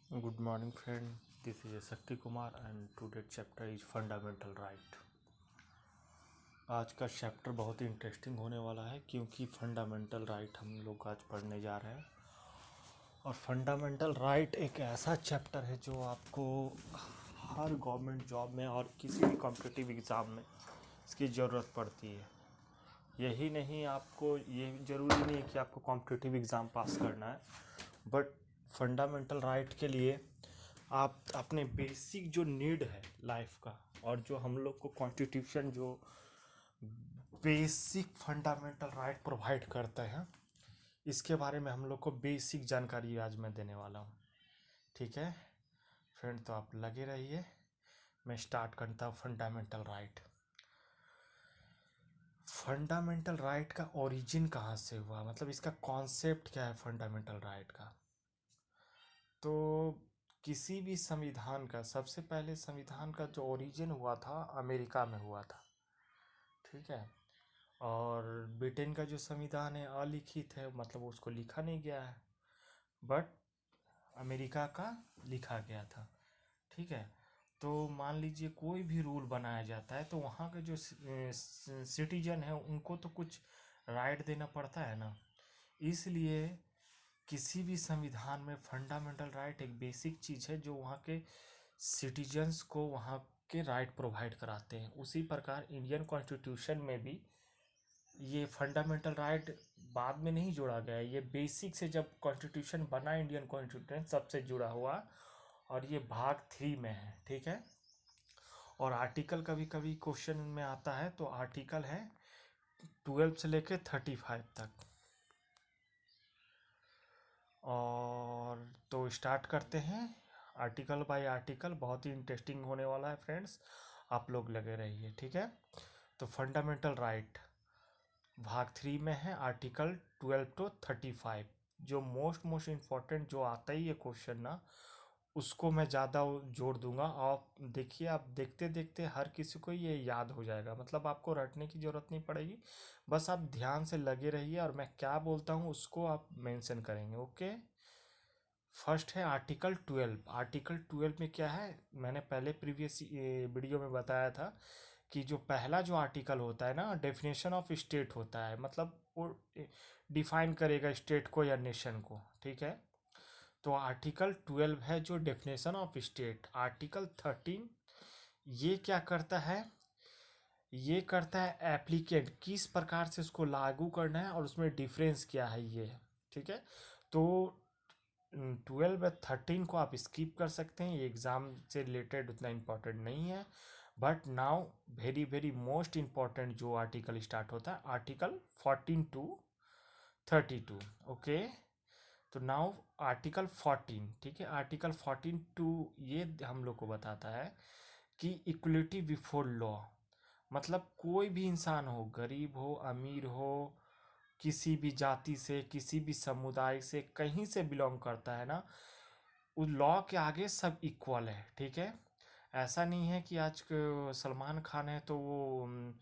Good morning, friend. This is Shakti Kumar, and today's chapter is fundamental right. आज का chapter बहुत ही interesting होने वाला है क्योंकि फंडामेंटल राइट हम लोग आज पढ़ने जा रहे हैं। और फंडामेंटल राइट एक ऐसा चैप्टर है जो आपको हर गवर्नमेंट जॉब में और किसी भी कॉम्पिटिटिव एग्ज़ाम में इसकी ज़रूरत पड़ती है। यही नहीं, आपको ये ज़रूरी नहीं है कि आपको कॉम्पिटिटिव एग्ज़ाम पास करना है, बट फंडामेंटल राइट के लिए आप अपने बेसिक जो नीड है लाइफ का, और जो हम लोग को कॉन्स्टिट्यूशन जो बेसिक फंडामेंटल राइट प्रोवाइड करते हैं, इसके बारे में हम लोग को बेसिक जानकारी आज मैं देने वाला हूँ। ठीक है फ्रेंड, तो आप लगे रहिए। मैं स्टार्ट करता हूँ फंडामेंटल राइट। फंडामेंटल राइट का ओरिजिन कहाँ से हुआ, मतलब इसका कॉन्सेप्ट क्या है फंडामेंटल राइट का। तो किसी भी संविधान का सबसे पहले संविधान का जो ओरिजिन हुआ था अमेरिका में हुआ था। ठीक है। और ब्रिटेन का जो संविधान है अलिखित है, मतलब उसको लिखा नहीं गया है, बट अमेरिका का लिखा गया था। ठीक है। तो मान लीजिए कोई भी रूल बनाया जाता है तो वहाँ के जो सिटीजन है उनको तो कुछ राइट देना पड़ता है ना। इसलिए किसी भी संविधान में फंडामेंटल राइट एक बेसिक चीज़ है जो वहाँ के सिटीजन्स को वहाँ के राइट प्रोवाइड कराते हैं। उसी प्रकार इंडियन कॉन्स्टिट्यूशन में भी ये फंडामेंटल राइट बाद में नहीं जोड़ा गया है, ये बेसिक से जब कॉन्स्टिट्यूशन बना इंडियन कॉन्स्टिट्यूशन सबसे जुड़ा हुआ, और ये भाग 3 में है। ठीक है। और आर्टिकल कभी कभी क्वेश्चन में आता है, तो आर्टिकल है 12 से लेके 35 तक। और तो स्टार्ट करते हैं आर्टिकल बाय आर्टिकल। बहुत ही इंटरेस्टिंग होने वाला है फ्रेंड्स, आप लोग लगे रहिए। ठीक है। तो फंडामेंटल राइट भाग 3 में है आर्टिकल 12 to 35। जो मोस्ट इम्पोर्टेंट जो आता ही है क्वेश्चन ना, उसको मैं ज़्यादा जोड़ दूंगा। आप देखिए, आप देखते देखते हर किसी को ये याद हो जाएगा, मतलब आपको रटने की ज़रूरत नहीं पड़ेगी। बस आप ध्यान से लगे रहिए और मैं क्या बोलता हूँ उसको आप मेंशन करेंगे। ओके। फर्स्ट है आर्टिकल 12। आर्टिकल 12 में क्या है, मैंने पहले प्रीवियस वीडियो में बताया था कि जो पहला जो आर्टिकल होता है ना, डेफिनेशन ऑफ स्टेट होता है, मतलब वो डिफाइन करेगा स्टेट को या नेशन को। ठीक है। तो आर्टिकल 12 है जो डेफिनेशन ऑफ स्टेट। आर्टिकल 13 ये क्या करता है, ये करता है एप्लीकेंट किस प्रकार से उसको लागू करना है और उसमें डिफरेंस क्या है ये। ठीक है। तो 12 या 13 को आप स्किप कर सकते हैं, ये एग्ज़ाम से रिलेटेड उतना इम्पोर्टेंट नहीं है। But now very very most important जो आर्टिकल स्टार्ट होता है, आर्टिकल 14 to 32। ओके। तो नाउ आर्टिकल 14। ठीक है। आर्टिकल 14 टू ये हम लोग को बताता है कि इक्वलिटी बिफोर लॉ, मतलब कोई भी इंसान हो, गरीब हो अमीर हो, किसी भी जाति से किसी भी समुदाय से कहीं से बिलोंग करता है ना, उस लॉ के आगे सब इक्वल है। ठीक है। ऐसा नहीं है कि आज सलमान खान है तो वो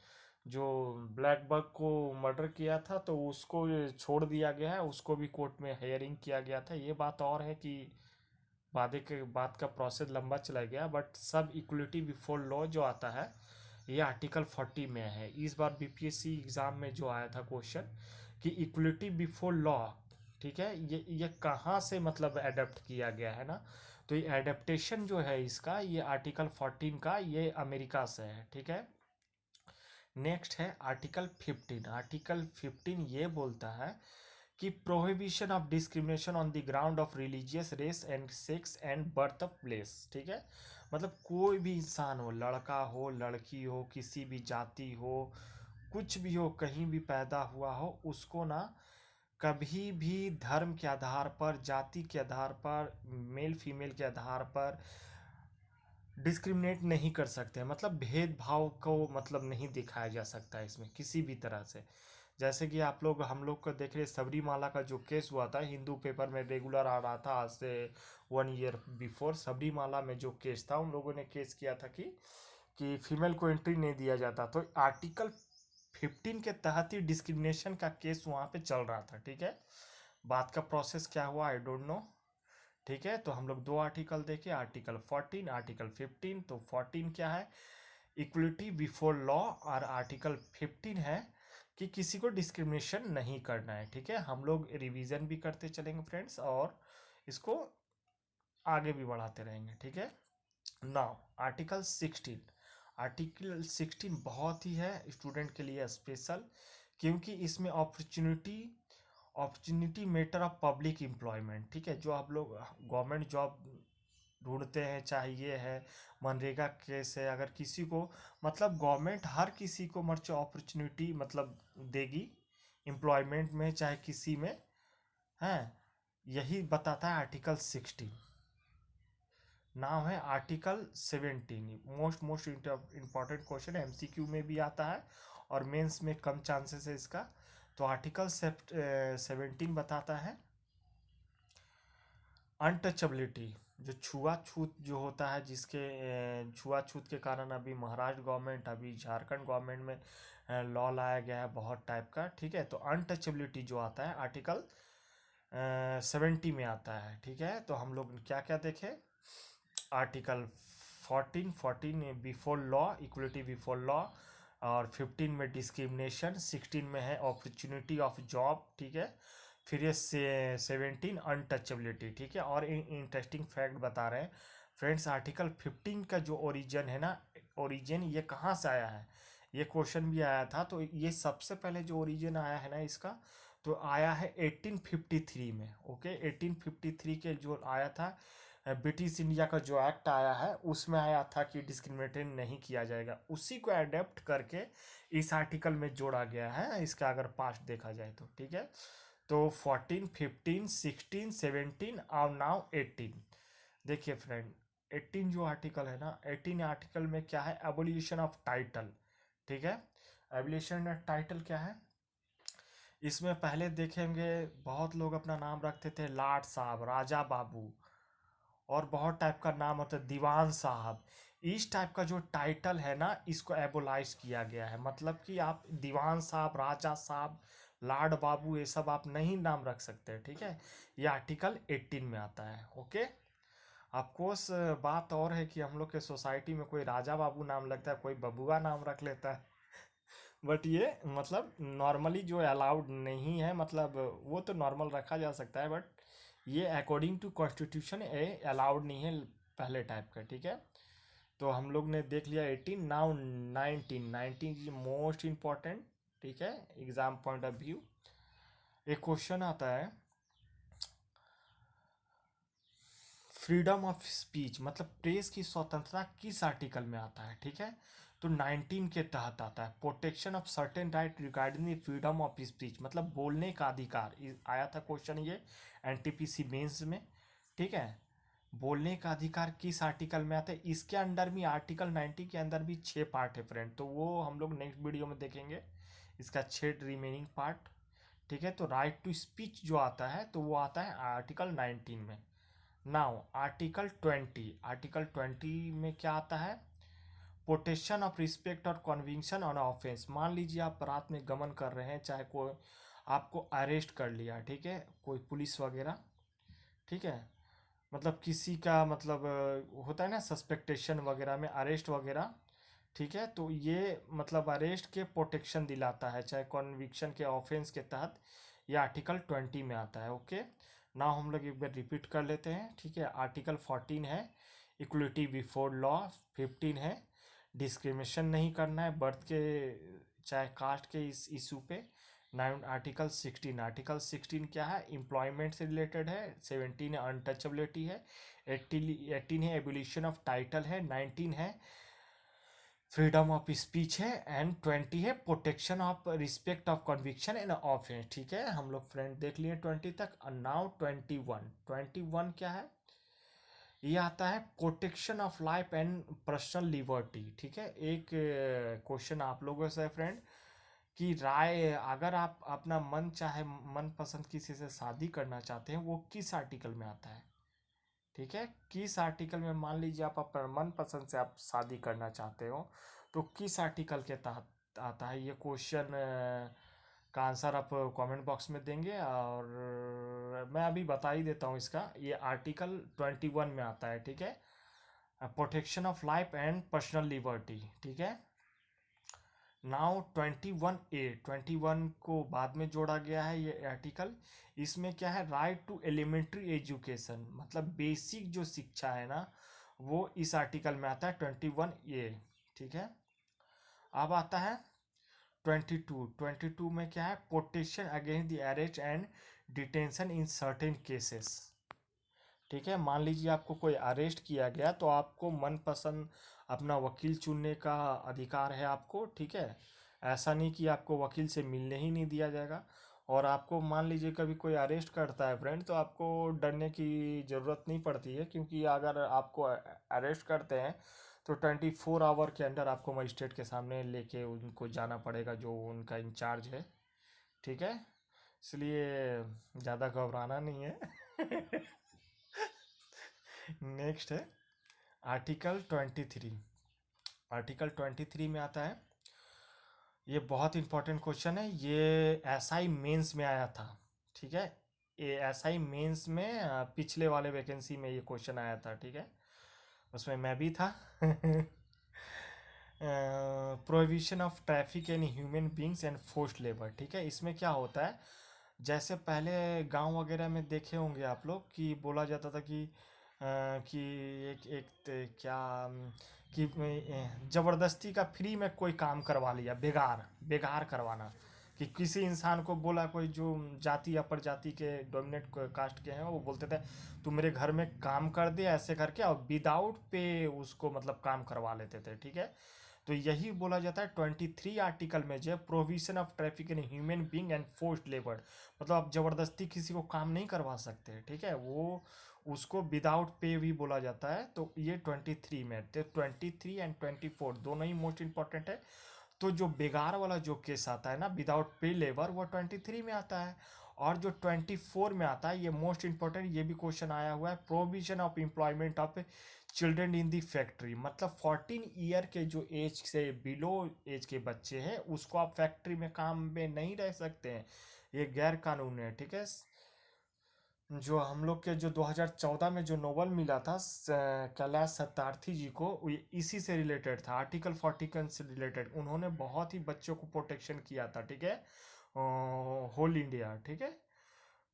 जो ब्लैक बक को मर्डर किया था तो उसको छोड़ दिया गया है, उसको भी कोर्ट में हेयरिंग किया गया था। ये बात और है कि बात का प्रोसेस लंबा चला गया, बट सब इक्वलिटी बिफोर लॉ जो आता है ये आर्टिकल 40 में है। इस बार बीपीएससी एग्ज़ाम में जो आया था क्वेश्चन कि इक्वलिटी बिफोर लॉ, ठीक है, ये कहाँ से मतलब एडेप्ट किया गया है ना। तो ये एडेप्टेशन जो है इसका, ये आर्टिकल 14 का, ये अमेरिका से है। ठीक है। नेक्स्ट है आर्टिकल 15। आर्टिकल 15 ये बोलता है कि prohibition of discrimination on the ground of religious, race and sex and birth of place. ठीक है। मतलब कोई भी इंसान हो, लड़का हो लड़की हो, किसी भी जाति हो, कुछ भी हो, कहीं भी पैदा हुआ हो, उसको ना कभी भी धर्म के आधार पर, जाति के आधार पर, मेल फीमेल के आधार पर डिस्क्रिमिनेट नहीं कर सकते, मतलब भेदभाव को मतलब नहीं दिखाया जा सकता है इसमें किसी भी तरह से। जैसे कि आप लोग हम लोग को देख रहे सबरीमाला का जो केस हुआ था, हिंदू पेपर में रेगुलर आ रहा था आज से 1 ईयर बिफोर। सबरीमाला में जो केस था, उन लोगों ने केस किया था कि फीमेल को एंट्री नहीं दिया जाता, तो आर्टिकल 15 के तहत ही डिस्क्रिमिनेशन का केस वहाँ पे चल रहा था। ठीक है। बात का प्रोसेस क्या हुआ आई डोंट नो। ठीक है, तो हम लोग दो आर्टिकल देखे, आर्टिकल 14, आर्टिकल 15। तो 14 क्या है, इक्वलिटी बिफोर लॉ, और आर्टिकल 15 है कि किसी को डिस्क्रिमिनेशन नहीं करना है। ठीक है, हम लोग रिवीजन भी करते चलेंगे फ्रेंड्स, और इसको आगे भी बढ़ाते रहेंगे। ठीक है, नाउ आर्टिकल 16। आर्टिकल 16 बहुत ही है स्टूडेंट के लिए स्पेशल, क्योंकि इसमें opportunity matter of public employment. ठीक है, जो आप लोग गवर्नमेंट जॉब ढूंढते हैं, चाहे ये है मनरेगा केस है, अगर किसी को मतलब गवर्नमेंट हर किसी को मर्च अपॉर्चुनिटी मतलब देगी एम्प्लॉयमेंट में, चाहे किसी में है, यही बताता है आर्टिकल 16। नाम है article 17। Most important question MCQ में भी आता है और मेंस में कम चांसेस है इसका। तो आर्टिकल 17 बताता है अनटचेबिलिटी, जो छुआछूत जो होता है, जिसके छुआछूत के कारण अभी महाराष्ट्र गवर्नमेंट, अभी झारखंड गवर्नमेंट में लॉ लाया गया है बहुत टाइप का। ठीक है, तो अनटचेबिलिटी जो आता है आर्टिकल 70 में आता है। ठीक है, तो हम लोग क्या क्या देखे, article 14 before law, equality before law, और 15 में डिस्क्रिमिनेशन, 16 में है अपॉर्चुनिटी ऑफ जॉब। ठीक है, फिर ये 17 अनटचेबिलिटी। ठीक है, और इंटरेस्टिंग फैक्ट बता रहे हैं फ्रेंड्स, आर्टिकल 15 का जो ओरिजिन है ना, ओरिजिन ये कहाँ से आया है, ये क्वेश्चन भी आया था। तो ये सबसे पहले जो ओरिजिन आया है ना इसका, तो आया है 1853 में। ओके, 1853 के जो आया था ब्रिटिश इंडिया का जो एक्ट आया है, उसमें आया था कि डिस्क्रिमिनेट नहीं किया जाएगा, उसी को अडेप्ट करके इस आर्टिकल में जोड़ा गया है, इसका अगर पास्ट देखा जाए तो। ठीक है, तो 14, 15, 16, 17 और नाउ 18। देखिए फ्रेंड, 18 जो आर्टिकल है ना, 18 आर्टिकल में क्या है, एबोलिशन ऑफ टाइटल। ठीक है, एबोलिशन ऑफ टाइटल क्या है, इसमें पहले देखेंगे बहुत लोग अपना नाम रखते थे लाट साहब, राजा बाबू, और बहुत टाइप का नाम होता है दीवान साहब। इस टाइप का जो टाइटल है ना, इसको एबोलाइज किया गया है, मतलब कि आप दीवान साहब, राजा साहब, लाड बाबू, ये सब आप नहीं नाम रख सकते। ठीक है, ये आर्टिकल 18 में आता है। ओके, ऑफकोर्स बात और है कि हम लोग के सोसाइटी में कोई राजा बाबू नाम लगता है, कोई बबुआ नाम रख लेता है, बट ये मतलब नॉर्मली जो अलाउड नहीं है, मतलब वो तो नॉर्मल रखा जा सकता है, बट ये अकॉर्डिंग टू कॉन्स्टिट्यूशन ये अलाउड नहीं है पहले टाइप का। ठीक है, तो हम लोग ने देख लिया 18, नाउ 19। 19 is most important. ठीक है, एग्जाम पॉइंट ऑफ व्यू एक क्वेश्चन आता है, फ्रीडम ऑफ स्पीच मतलब प्रेस की स्वतंत्रता किस आर्टिकल में आता है। ठीक है, तो 19 के तहत आता है, protection of certain right regarding the freedom of speech, मतलब बोलने का अधिकार। आया था क्वेश्चन ये एनटीपीसी मेंस में। ठीक है, बोलने का अधिकार किस आर्टिकल में आता है, इसके अंडर भी आर्टिकल 90 के अंदर भी 6 पार्ट है फ्रेंड, तो वो हम लोग नेक्स्ट वीडियो में देखेंगे इसका 6 रिमेनिंग पार्ट। ठीक है, तो राइट टू स्पीच जो आता है, तो वो आता है आर्टिकल 19 में। नाउ आर्टिकल 20, आर्टिकल 20 में क्या आता है, प्रोटेक्शन ऑफ रिस्पेक्ट और कन्विक्शन ऑन ऑफेंस। मान लीजिए आप रात में गमन कर रहे हैं, चाहे कोई आपको अरेस्ट कर लिया, ठीक है, कोई पुलिस वगैरह। ठीक है, मतलब किसी का मतलब होता है ना सस्पेक्टेशन वगैरह में अरेस्ट वगैरह। ठीक है, तो ये मतलब अरेस्ट के प्रोटेक्शन दिलाता है, चाहे कॉन्विक्शन के ऑफेंस के तहत, ये आर्टिकल 20 में आता है। ओके, ना हम लोग एक बार रिपीट कर लेते हैं। ठीक है, आर्टिकल 14 है इक्वलिटी बिफोर लॉ, 15 है डिस्क्रिमिनेशन नहीं करना है बर्थ के चाहे कास्ट के इस इशू पे। 9 आर्टिकल 16, आर्टिकल 16 क्या है, एम्प्लॉयमेंट से रिलेटेड है। 17 है अनटचेबिलिटी है। 18 है एबोलिशन ऑफ टाइटल है। 19 है फ्रीडम ऑफ स्पीच है, एंड 20 है protection of respect of conviction and offence. ठीक है, हम लोग फ्रेंड देख लिए 20 तक। नाउ 21। 21 क्या है, ये आता है protection of life and personal liberty. ठीक है, एक क्वेश्चन आप लोगों से फ्रेंड कि राय, अगर आप अपना मन चाहे मन पसंद किसी से शादी करना चाहते हैं, वो किस आर्टिकल में आता है। ठीक है, किस आर्टिकल में, मान लीजिए आप अपना मन पसंद से आप शादी करना चाहते हो, तो किस आर्टिकल के तहत आता है, ये क्वेश्चन का आंसर आप कमेंट बॉक्स में देंगे, और मैं अभी बता ही देता हूँ इसका। ये आर्टिकल 21 में आता है, ठीक है, protection of life and personal liberty, ठीक है। नाउ 21A को बाद में जोड़ा गया है ये आर्टिकल। इसमें क्या है, राइट टू एलिमेंट्री एजुकेशन, मतलब बेसिक जो शिक्षा है ना, वो इस आर्टिकल में आता है 21A, ठीक है। अब आता है 22 में क्या है, protection against the arrest and detention in certain cases, ठीक है। मान लीजिए आपको कोई अरेस्ट किया गया, तो आपको मनपसंद अपना वकील चुनने का अधिकार है आपको, ठीक है। ऐसा नहीं कि आपको वकील से मिलने ही नहीं दिया जाएगा। और आपको मान लीजिए कभी कोई अरेस्ट करता है फ्रेंड, तो आपको डरने की ज़रूरत नहीं पड़ती है, क्योंकि अगर आपको अरेस्ट करते हैं तो 24 आवर के अंदर आपको मजिस्ट्रेट के सामने लेके उनको जाना पड़ेगा, जो उनका इंचार्ज है, ठीक है। इसलिए ज़्यादा घबराना नहीं है। नेक्स्ट है आर्टिकल 23। आर्टिकल 23 में आता है, ये बहुत इंपॉर्टेंट क्वेश्चन है, ये एसआई मेंस में आया था, ठीक है। ये एसआई मेंस में पिछले वाले वैकेंसी में ये क्वेश्चन आया था, ठीक है, उसमें मैं भी था। Prohibition of traffic in human beings and forced labour, ठीक है। इसमें क्या होता है, जैसे पहले गांव वगैरह में देखे होंगे आप लोग कि बोला जाता था कि एक एक क्या कि ज़बरदस्ती का फ्री में कोई काम करवा लिया, बेगार बेगार करवाना, कि किसी इंसान को बोला, कोई जो जाति या प्रजाति के डोमिनेट कास्ट के हैं, वो बोलते थे तू मेरे घर में काम कर दे ऐसे करके, और विदाउट पे उसको मतलब काम करवा लेते थे, ठीक है। तो यही बोला जाता है 23 आर्टिकल में, जो provision of traffic in human being and forced labour, मतलब आप ज़बरदस्ती किसी को काम नहीं करवा सकते, ठीक है, वो उसको विदाउट पे भी बोला जाता है। तो ये 23 में, तो 23 एंड 24 दोनों ही मोस्ट इंपॉर्टेंट है। तो जो बेगार वाला जो केस आता है ना, विदाउट पे लेबर, वो 23 में आता है। और जो 24 में आता है, ये मोस्ट इंपॉर्टेंट, ये भी क्वेश्चन आया हुआ है, provision of employment of children in the factory, मतलब 14 ईयर के जो एज से बिलो एज के बच्चे हैं, उसको आप फैक्ट्री में काम में नहीं रह सकते हैं, ये गैर कानूनी है, ठीक है। जो हम लोग के जो 2014 में जो नोबल मिला था कैलाश सत्यार्थी जी को, ये इसी से रिलेटेड था, आर्टिकल 40 से रिलेटेड। उन्होंने बहुत ही बच्चों को प्रोटेक्शन किया था, ठीक है, होल इंडिया, ठीक है,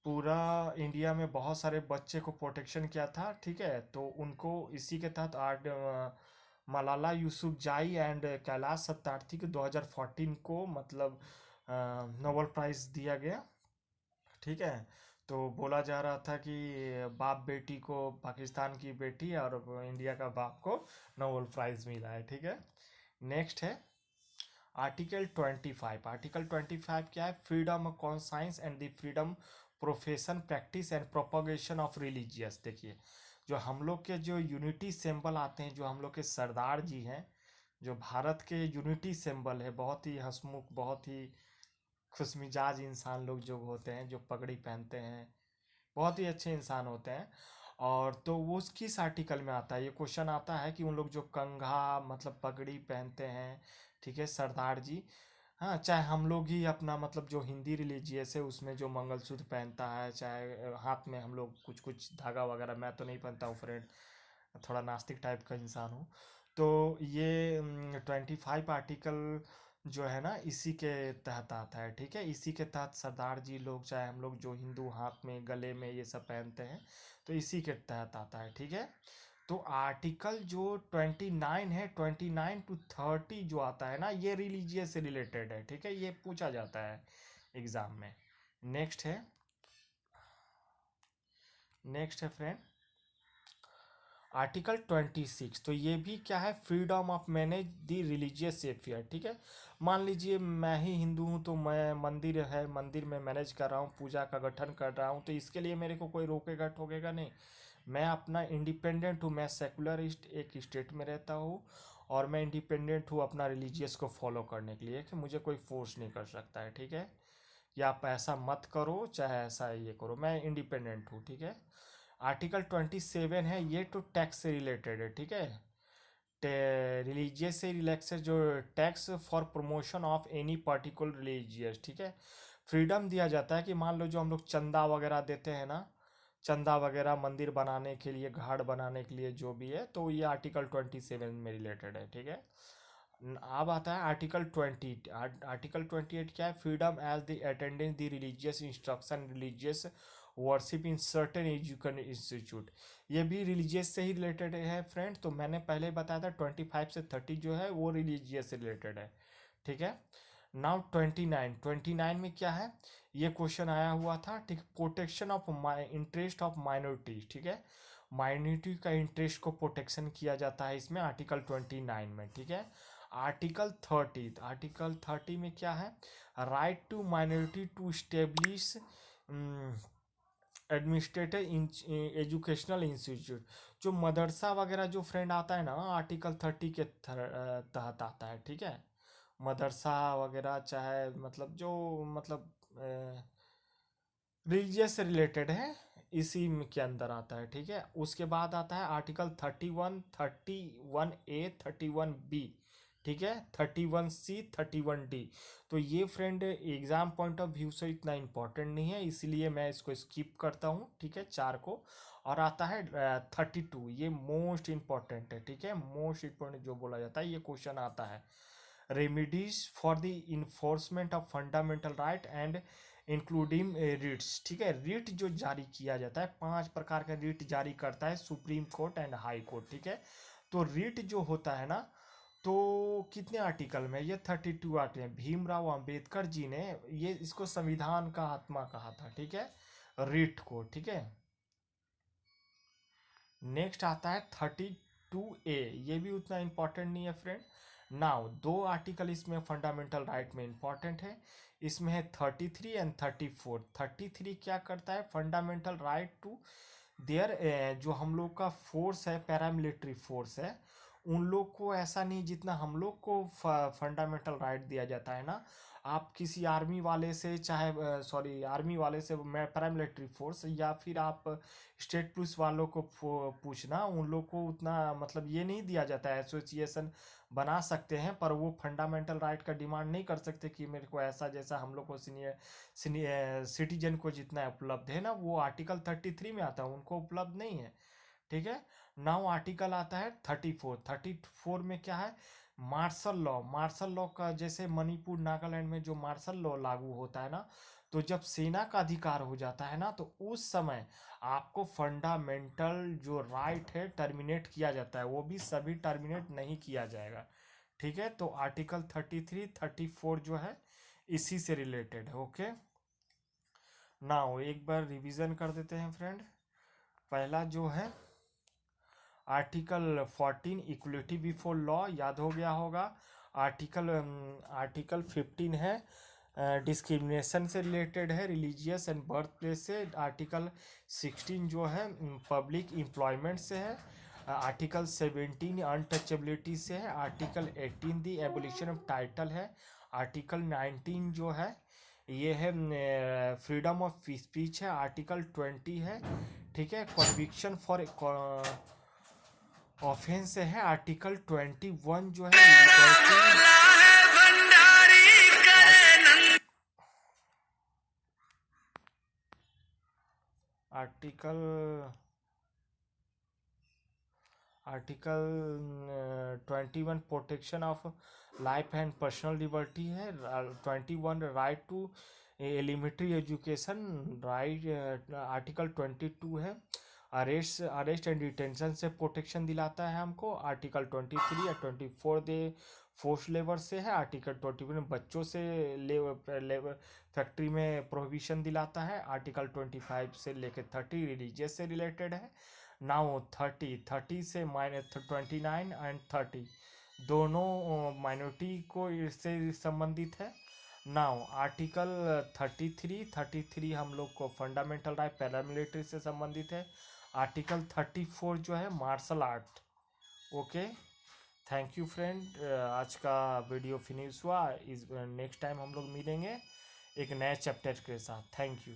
पूरा इंडिया में बहुत सारे बच्चे को प्रोटेक्शन किया था, ठीक है। तो उनको इसी के तहत आर्ट मलाला यूसुफजाई एंड कैलाश सत्यार्थी के 2014 को मतलब नोबेल प्राइज़ दिया गया, ठीक है। तो बोला जा रहा था कि बाप बेटी को, पाकिस्तान की बेटी और इंडिया का बाप को नोबेल प्राइज़ मिला है, ठीक है। नेक्स्ट है आर्टिकल 25। आर्टिकल 25 क्या है, freedom of conscience and the freedom profession practice and propagation of religious. देखिए, जो हम लोग के जो यूनिटी सिंबल आते हैं, जो हम लोग के सरदार जी हैं, जो भारत के यूनिटी सिंबल है, बहुत ही हंसमुख, बहुत ही खुशमिजाज इंसान लोग जो होते हैं, जो पगड़ी पहनते हैं, बहुत ही अच्छे इंसान होते हैं। और तो वो किस आर्टिकल में आता है, ये क्वेश्चन आता है कि उन लोग जो कंघा मतलब पगड़ी पहनते हैं, ठीक है, सरदार जी, हाँ, चाहे हम लोग ही अपना मतलब जो हिंदी रिलीजियस है उसमें जो मंगलसूत्र पहनता है, चाहे हाथ में हम लोग कुछ कुछ धागा वगैरह, मैं तो नहीं पहनता हूँ फ्रेंड, थोड़ा नास्तिक टाइप का इंसान हूँ। तो ये 25 आर्टिकल जो है ना, इसी के तहत आता है, ठीक है। इसी के तहत सरदार जी लोग, चाहे हम लोग जो हिंदू हाथ में गले में ये सब पहनते हैं, तो इसी के तहत आता है, ठीक है। तो आर्टिकल जो 29 है, 29 to 30 जो आता है ना, ये रिलीजियस से रिलेटेड है, ठीक है, ये पूछा जाता है एग्जाम में। नेक्स्ट है, नेक्स्ट है फ्रेंड आर्टिकल 26। तो ये भी क्या है, freedom of manage the religious affair, ठीक है। मान लीजिए मैं ही हिंदू हूँ, तो मैं मंदिर है, मंदिर में मैनेज कर रहा हूँ, पूजा का गठन कर रहा हूँ, तो इसके लिए मेरे को कोई रोकेगा टोकेगा नहीं। मैं अपना इंडिपेंडेंट हूँ, मैं सेकुलरिस्ट एक स्टेट में रहता हूँ, और मैं इंडिपेंडेंट हूँ अपना रिलीजियस को फॉलो करने के लिए, कि मुझे कोई फोर्स नहीं कर सकता है, ठीक है। या आप ऐसा मत करो, चाहे ऐसा ये करो, मैं इंडिपेंडेंट हूँ, ठीक है। आर्टिकल 27 है, ये तो टैक्स से रिलेटेड है, ठीक है। रिलीजियस से रिलैक्स, जो tax for promotion of any particular religious, ठीक है। फ्रीडम दिया जाता है कि मान लो जो हम लोग चंदा वगैरह देते हैं ना, चंदा वगैरह मंदिर बनाने के लिए, घाट बनाने के लिए, जो भी है, तो ये आर्टिकल 27 में रिलेटेड है, ठीक है। अब आता है आर्टिकल 20। आर्टिकल 28 क्या है? Freedom as the attendance the religious instruction, religious worship in certain education institute. ये भी रिलीजियस से ही रिलेटेड है फ्रेंड। तो मैंने पहले बताया था 25 से 30 जो है वो रिलीजियस से रिलेटेड है, ठीक है। नाउ 29 में क्या है? ये क्वेश्चन आया हुआ था, ठीक। Protection of interest of minority, ठीक है। माइनॉरिटी का इंटरेस्ट को प्रोटेक्शन किया जाता है इसमें आर्टिकल 29 में, ठीक है। आर्टिकल 30 में क्या है? Right to minority to establish administrative educational institute. जो मदरसा वगैरह जो फ्रेंड आता है ना, आर्टिकल 30 के तहत आता है, ठीक है। मदरसा वगैरह चाहे मतलब जो मतलब रिलीजियस से रिलेटेड है, इसी के अंदर आता है, ठीक है। उसके बाद आता है आर्टिकल 31 31A 31B, ठीक है। 31C 31D। तो ये friend exam point of view से इतना इम्पोर्टेंट नहीं है, इसलिए मैं इसको स्किप करता हूँ, ठीक है, चार को। और आता है 32, ये मोस्ट इम्पॉर्टेंट है, ठीक है। मोस्ट इम्पोर्टेंट जो बोला जाता है, ये क्वेश्चन आता है। Remedies for the enforcement of fundamental right and including writs, ठीक है। रिट जो जारी किया जाता है, 5 प्रकार का रिट जारी करता है supreme court and high court, ठीक है। तो रिट जो होता है ना, तो कितने आर्टिकल में? ये 32 आर्टिकल। भीमराव अंबेडकर जी ने ये इसको संविधान का आत्मा कहा था, ठीक है, रिट को, ठीक है। नेक्स्ट आता है 32A। ये भी उतना इंपॉर्टेंट नहीं है फ्रेंड। नाउ दो आर्टिकल इसमें फंडामेंटल राइट में इंपॉर्टेंट है। इसमें है 33 एंड 34। 33 क्या करता है? फंडामेंटल राइट टू देयर, जो हम लोग का फोर्स है, पैरामिलिट्री फोर्स है, उन लोग को ऐसा नहीं जितना हम लोग को फंडामेंटल राइट दिया जाता है ना। आप किसी आर्मी वाले से, चाहे सॉरी आर्मी वाले से, पैरामिलिट्री फोर्स, या फिर आप स्टेट पुलिस वालों को पूछना, उन लोग को उतना मतलब ये नहीं दिया जाता है। एसोसिएशन बना सकते हैं पर वो फंडामेंटल राइट का डिमांड नहीं कर सकते कि मेरे को ऐसा, जैसा हम लोग को सीनियर सिटीजन को जितना उपलब्ध है ना, वो आर्टिकल 33 में आता है, उनको उपलब्ध नहीं है, ठीक है। नाउ आर्टिकल आता है 34। 34 में क्या है? Martial law. मार्शल लॉ का जैसे मणिपुर नागालैंड में जो मार्शल लॉ लागू होता है ना, तो जब सेना का अधिकार हो जाता है ना, तो उस समय आपको फंडामेंटल जो राइट है टर्मिनेट किया जाता है, वो भी सभी टर्मिनेट नहीं किया जाएगा, ठीक है। तो आर्टिकल 33 34 जो है इसी से रिलेटेड है, ओके। नाउ एक बार रिवीजन कर देते हैं फ्रेंड। पहला जो है आर्टिकल 14 इक्वलिटी बिफोर लॉ, याद हो गया होगा। आर्टिकल 15 है डिस्क्रिमिनेशन से रिलेटेड है, रिलीजियस एंड बर्थ प्लेस से। आर्टिकल 16 जो है पब्लिक एम्प्लॉयमेंट से है। आर्टिकल 17 अनटचेबिलिटी से है। Article 18 the abolition of title है। आर्टिकल 19 जो है ये है फ्रीडम ऑफ स्पीच है। आर्टिकल 20 है, ठीक है, कन्विक्शन फॉर ऑफेंस है। आर्टिकल 21 जो है liberty. Article article 21 protection of life and personal liberty है। 21 right to elementary education, right. Article 22 है अरेस्ट एंड डिटेंशन से प्रोटेक्शन दिलाता है हमको। आर्टिकल 23 या 24 दे फोर्स लेबर से है। आर्टिकल 21 बच्चों से लेबर फैक्ट्री में प्रोहिबिशन दिलाता है। आर्टिकल 25 से लेकर 30 रिलीजियस से रिलेटेड है। नाउ 30 से -29 एंड 30 दोनों माइनॉरिटी को इससे संबंधित है। नाउ आर्टिकल 33 हम लोग को फंडामेंटल राइट पैरामिलिट्री से संबंधित है। आर्टिकल 34 जो है martial art, okay. Thank you friend, आज का वीडियो फिनिश हुआ। इस नेक्स्ट टाइम हम लोग मिलेंगे एक नए चैप्टर के साथ। Thank you.